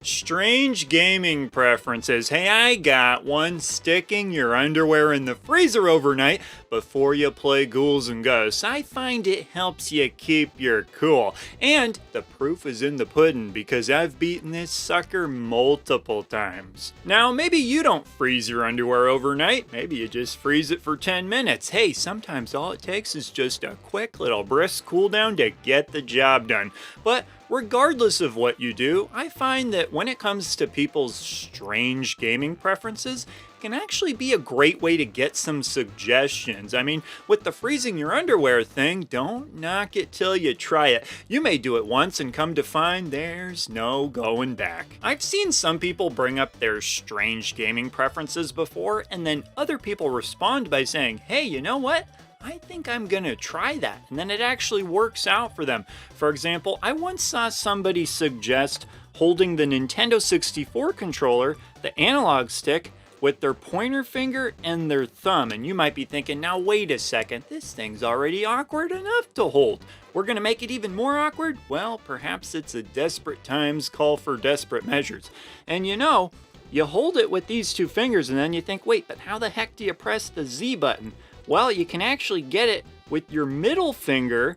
Strange gaming preferences. Hey, I got one. Sticking your underwear in the freezer overnight before you play Ghouls and Ghosts. I find it helps you keep your cool. And the proof is in the pudding because I've beaten this sucker multiple times. Now, maybe you don't freeze your underwear overnight. Maybe you just freeze it for 10 minutes. Hey, sometimes all it takes is just a quick little brisk cool down to get the job done. But regardless of what you do, I find that when it comes to people's strange gaming preferences, it can actually be a great way to get some suggestions. I mean, with the freezing your underwear thing, don't knock it till you try it. You may do it once and come to find there's no going back. I've seen some people bring up their strange gaming preferences before, and then other people respond by saying, hey, you know what? I think I'm gonna try that, and then it actually works out for them. For example, I once saw somebody suggest holding the Nintendo 64 controller, the analog stick, with their pointer finger and their thumb. And you might be thinking, now wait a second, this thing's already awkward enough to hold. We're gonna make it even more awkward? Well, perhaps it's a desperate times call for desperate measures. And you know, you hold it with these two fingers and then you think, wait, but how the heck do you press the Z button? Well, you can actually get it with your middle finger.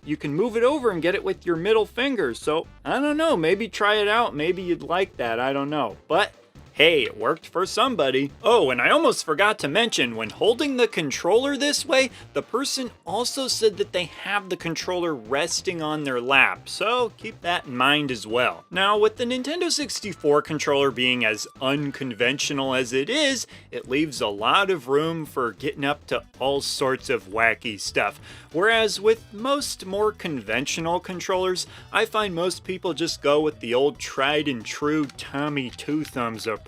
You can move it over and get it with your middle finger. So, I don't know, maybe try it out. Maybe you'd like that, I don't know. But hey, it worked for somebody. Oh, and I almost forgot to mention, when holding the controller this way, the person also said that they have the controller resting on their lap, so keep that in mind as well. Now, with the Nintendo 64 controller being as unconventional as it is, it leaves a lot of room for getting up to all sorts of wacky stuff. Whereas with most more conventional controllers, I find most people just go with the old tried and true Tommy Two Thumbs approach.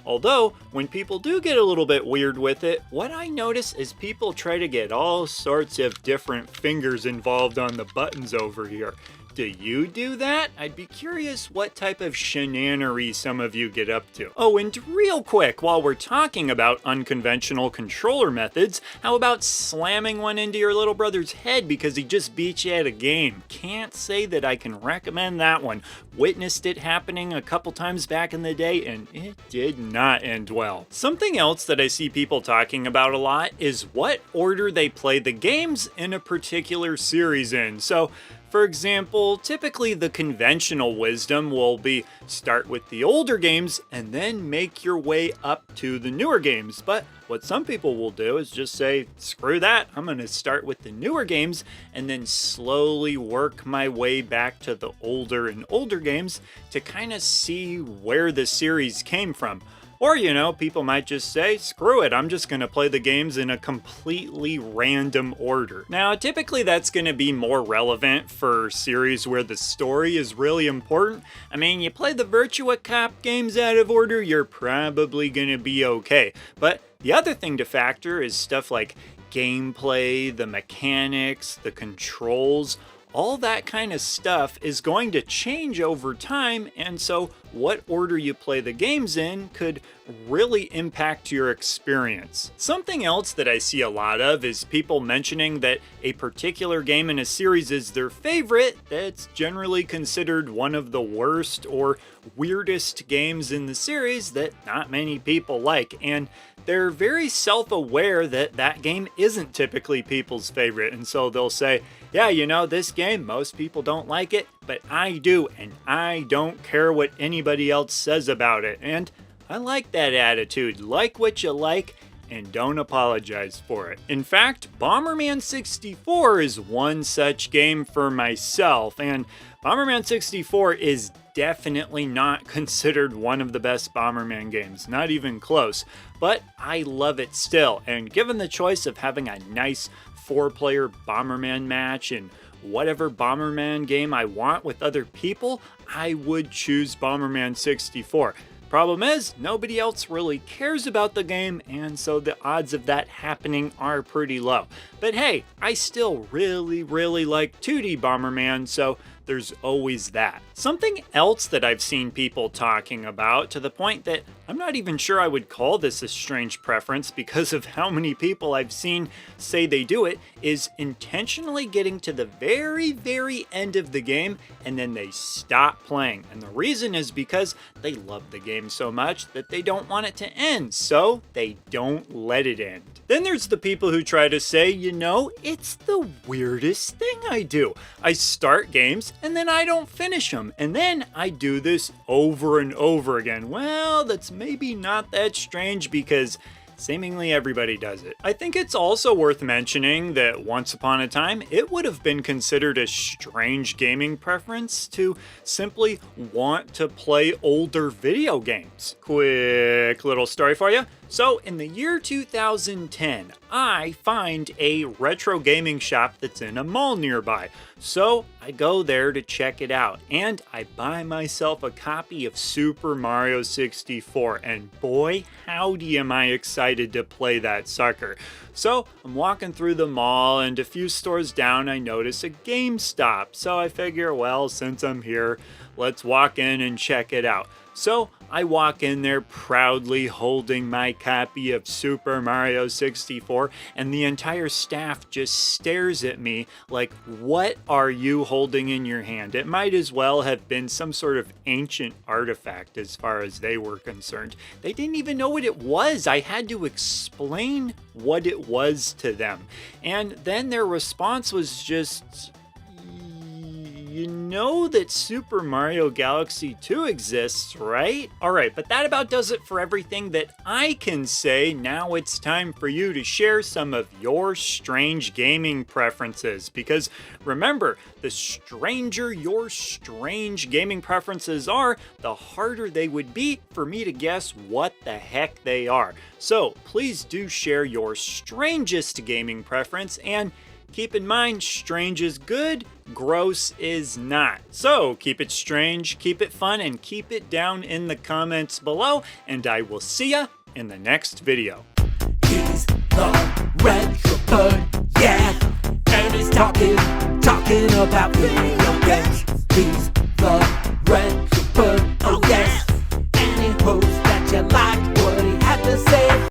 Although, when people do get a little bit weird with it, what I notice is people try to get all sorts of different fingers involved on the buttons over here. Do you do that? I'd be curious what type of shenanery some of you get up to. Oh, and real quick, while we're talking about unconventional controller methods, how about slamming one into your little brother's head because he just beat you at a game? Can't say that I can recommend that one. Witnessed it happening a couple times back in the day, and it did not end well. Something else that I see people talking about a lot is what order they play the games in a particular series in. So, for example, typically the conventional wisdom will be start with the older games and then make your way up to the newer games. But what some people will do is just say, screw that, I'm going to start with the newer games and then slowly work my way back to the older and older games to kind of see where the series came from. Or, you know, people might just say, screw it, I'm just going to play the games in a completely random order. Now, typically that's going to be more relevant for series where the story is really important. I mean, you play the Virtua Cop games out of order, you're probably going to be okay. But the other thing to factor is stuff like gameplay, the mechanics, the controls. All that kind of stuff is going to change over time, and so what order you play the games in could really impact your experience. Something else that I see a lot of is people mentioning that a particular game in a series is their favorite that's generally considered one of the worst or weirdest games in the series that not many people like, and they're very self-aware that that game isn't typically people's favorite, and so they'll say, yeah, you know, this game, most people don't like it, but I do, and I don't care what anybody else says about it. And I like that attitude. Like what you like, and don't apologize for it. In fact, Bomberman 64 is one such game for myself, and Bomberman 64 is definitely not considered one of the best Bomberman games, not even close, but I love it still, and given the choice of having a nice 4-player Bomberman match and whatever Bomberman game I want with other people, I would choose Bomberman 64. Problem is, nobody else really cares about the game, and so the odds of that happening are pretty low. But hey, I still really like 2D Bomberman, so there's always that. Something else that I've seen people talking about, to the point that I'm not even sure I would call this a strange preference because of how many people I've seen say they do it, is intentionally getting to the very, very end of the game and then they stop playing. And the reason is because they love the game so much that they don't want it to end, so they don't let it end. Then there's the people who try to say, you know, it's the weirdest thing I do. I start games and then I don't finish them, and then I do this over and over again. Well, that's maybe not that strange because seemingly everybody does it. I think it's also worth mentioning that once upon a time, it would have been considered a strange gaming preference to simply want to play older video games. Quick little story for you. So in the year 2010, I find a retro gaming shop that's in a mall nearby. So I go there to check it out and I buy myself a copy of Super Mario 64, and boy, howdy am I excited to play that sucker. So I'm walking through the mall and a few stores down I notice a GameStop. So I figure, well, since I'm here, let's walk in and check it out. So I walk in there proudly holding my copy of Super Mario 64, and the entire staff just stares at me like, what are you holding in your hand? It might as well have been some sort of ancient artifact as far as they were concerned. They didn't even know what it was. I had to explain what it was to them. And then their response was just, you know that Super Mario Galaxy 2 exists, right? Alright, but that about does it for everything that I can say. Now it's time for you to share some of your strange gaming preferences. Because remember, the stranger your strange gaming preferences are, the harder they would be for me to guess what the heck they are. So please do share your strangest gaming preference, and keep in mind, strange is good, gross is not. So keep it strange, keep it fun, and keep it down in the comments below, and I will see ya in the next video. He's the retro bird, yeah, and he's talking about video games. He's the retro